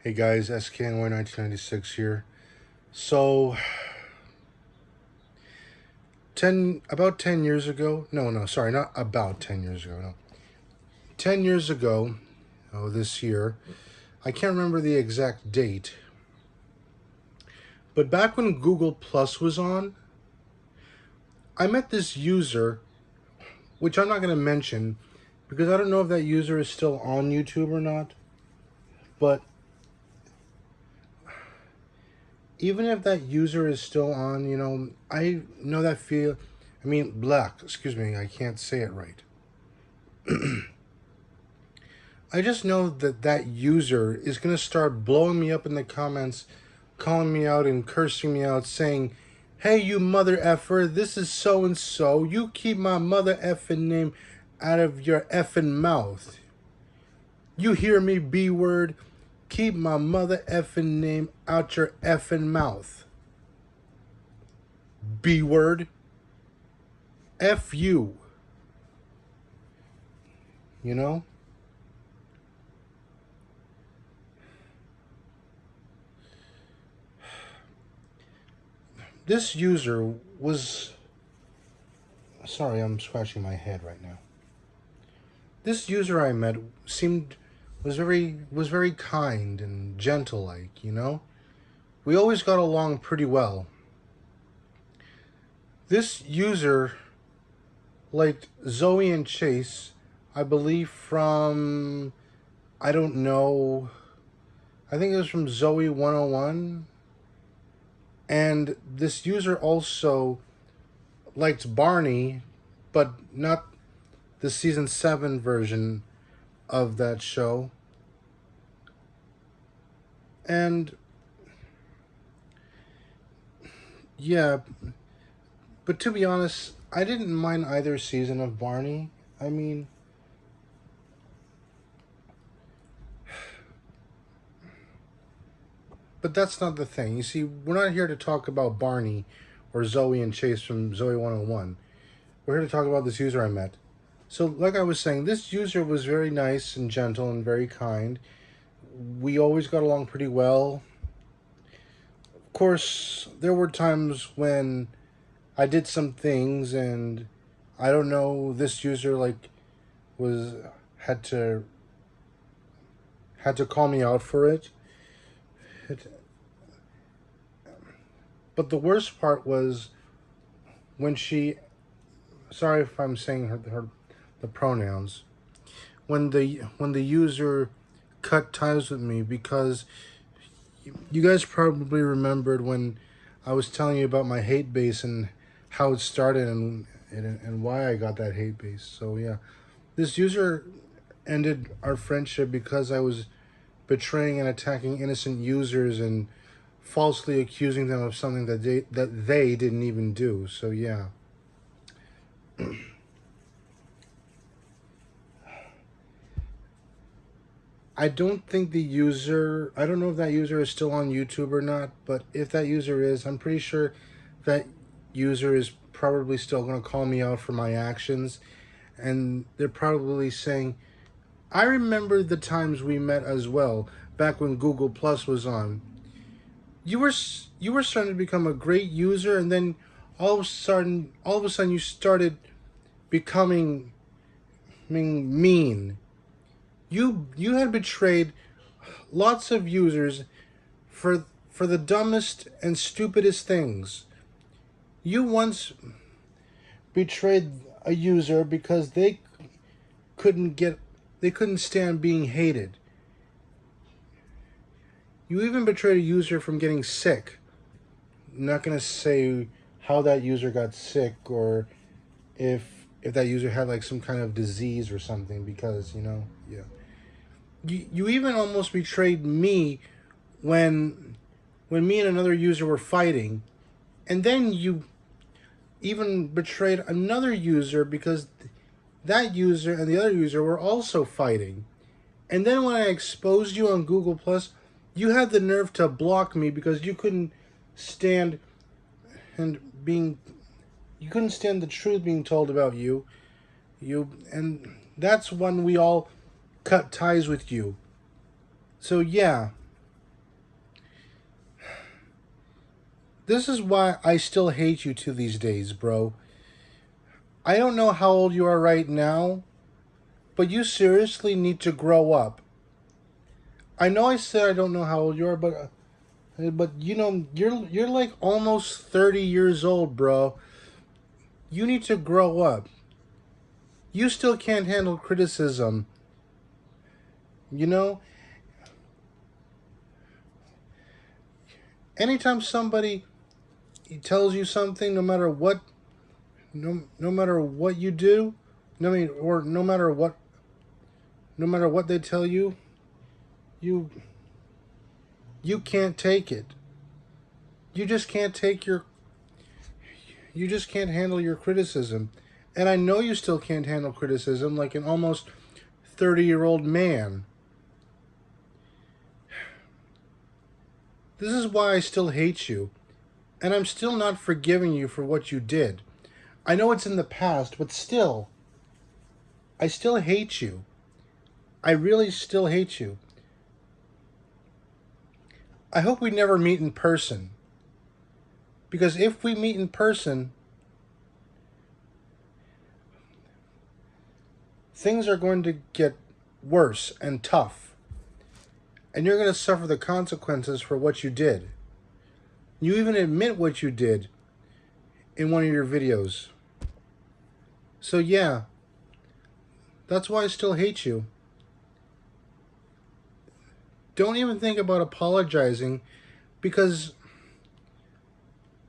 Hey guys, SKNY 1996 here. So, about 10 years ago, no, sorry, not about 10 years ago, no. 10 years ago, this year, I can't remember the exact date, but back when Google Plus was on, I met this user, which I'm not going to mention because I don't know if that user is still on YouTube or not, but even if that user is still on, I know that black, excuse me, I can't say it right. I just know that that user is going to start blowing me up in the comments, calling me out and cursing me out, saying, "Hey, you mother effer, this is so and so. You keep my mother effing name out of your effing mouth. You hear me, B word? Keep my mother effing name out your effing mouth. B word. F you. You know?" This user was. Sorry, I'm scratching my head right now. This user I met seemed was very kind and gentle like. We always got along pretty well. This user liked Zoe and Chase, I believe from I don't know. I think it was from Zoe 101. And this user also liked Barney, but not the season 7 version of that show. And yeah, but to be honest, I didn't mind either season of Barney. I mean, but that's not the thing. You see, we're not here to talk about Barney or Zoe and Chase from Zoe 101. We're here to talk about this user I met. So, like I was saying, this user was very nice and gentle and very kind. We always got along pretty well. Of course, there were times when I did some things and I don't know, this user was had to call me out for it. But the worst part was when she, sorry if I'm saying her the pronouns, when the user cut ties with me, because you guys probably remembered when I was telling you about my hate base and how it started and why I got that hate base. So yeah, this user ended our friendship because I was betraying and attacking innocent users and falsely accusing them of something that they didn't even do. So yeah. I don't think I don't know if that user is still on YouTube or not, but if that user is, I'm pretty sure that user is probably still going to call me out for my actions. And they're probably saying, "I remember the times we met as well, back when Google Plus was on. You were starting to become a great user, and then all of a sudden you started becoming mean. You had betrayed lots of users for the dumbest and stupidest things. You once betrayed a user because couldn't get they couldn't stand being hated. You even betrayed a user from getting sick. I'm not going to say how that user got sick or if that user had like some kind of disease or something, because yeah. You even almost betrayed me when me and another user were fighting, and then you even betrayed another user because that user and the other user were also fighting. And then when I exposed you on Google Plus, you had the nerve to block me because stand and being you couldn't stand the truth being told about you. And that's when we all cut ties with you. So yeah, This is why I still hate you to these days, bro. I don't know how old you are right now, but you seriously need to grow up. I know I said I don't know how old you are, but you know you're like almost 30 years old, bro. You need to grow up. You still can't handle criticism. You know, anytime somebody tells you something, no matter what you do, no matter what they tell you, you you can't take it. You just can't take your you just can't handle your criticism. And I know you still can't handle criticism like an almost 30-year-old man. This is why I still hate you. And I'm still not forgiving you for what you did. I know it's in the past, but still, I still hate you. I really still hate you. I hope we never meet in person. Because if we meet in person, things are going to get worse and tough. And you're going to suffer the consequences for what you did. You even admit what you did in one of your videos. So yeah, that's why I still hate you. Don't even think about apologizing, because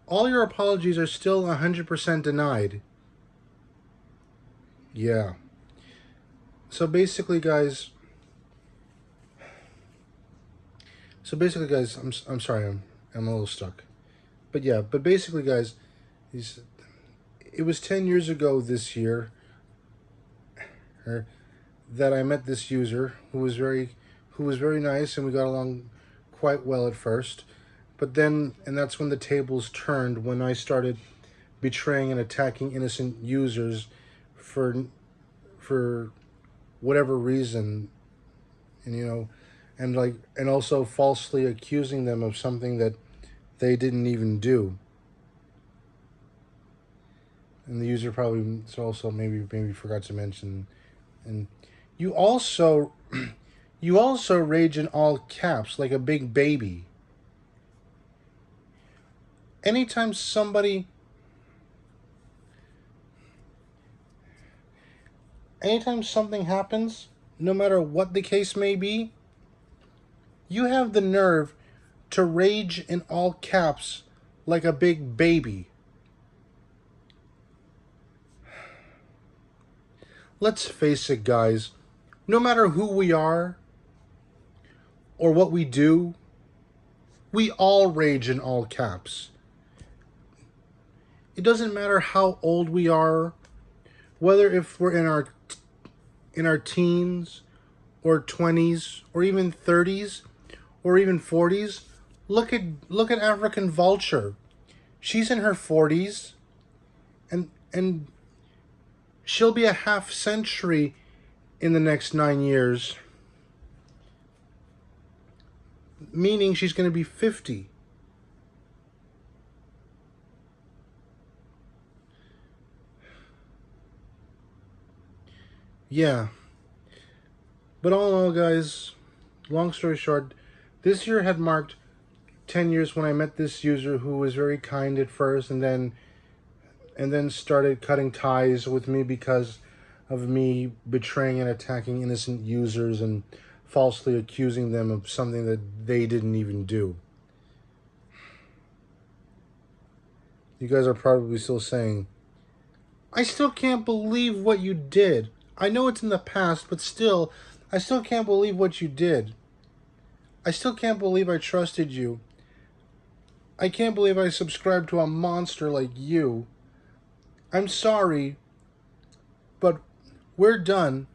all your apologies are still 100% denied. Yeah. So basically, guys, I'm sorry, I'm a little stuck. But yeah, but basically, guys, it was 10 years ago this year that I met this user who was very nice, and we got along quite well at first. But then, and that's when the tables turned, when I started betraying and attacking innocent users for whatever reason, and and also falsely accusing them of something that they didn't even do. And the user probably also maybe forgot to mention, and you also you also rage in all caps like a big baby. Anytime somebody anytime something happens, no matter what the case may be, you have the nerve to rage in all caps like a big baby. Let's face it, guys. No matter who we are or what we do, we all rage in all caps. It doesn't matter how old we are, whether if we're in our teens or 20s or even 30s or even 40s. Look at African Vulture. She's in her 40s, and she'll be a half century in the next 9 years, meaning she's going to be 50. Yeah. But all in all, guys, long story short, this year had marked 10 years when I met this user who was very kind at first, and then started cutting ties with me because of me betraying and attacking innocent users and falsely accusing them of something that they didn't even do. You guys are probably still saying, I still can't believe what you did. I know it's in the past, but still, I still can't believe what you did. I still can't believe I trusted you. I can't believe I subscribed to a monster like you. I'm sorry, but we're done.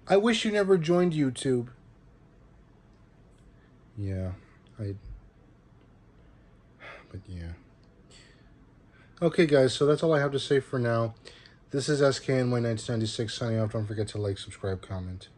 I wish you never joined YouTube. Yeah, but yeah. Okay, guys, so that's all I have to say for now. This is SKNY1996 signing off. Don't forget to like, subscribe, comment.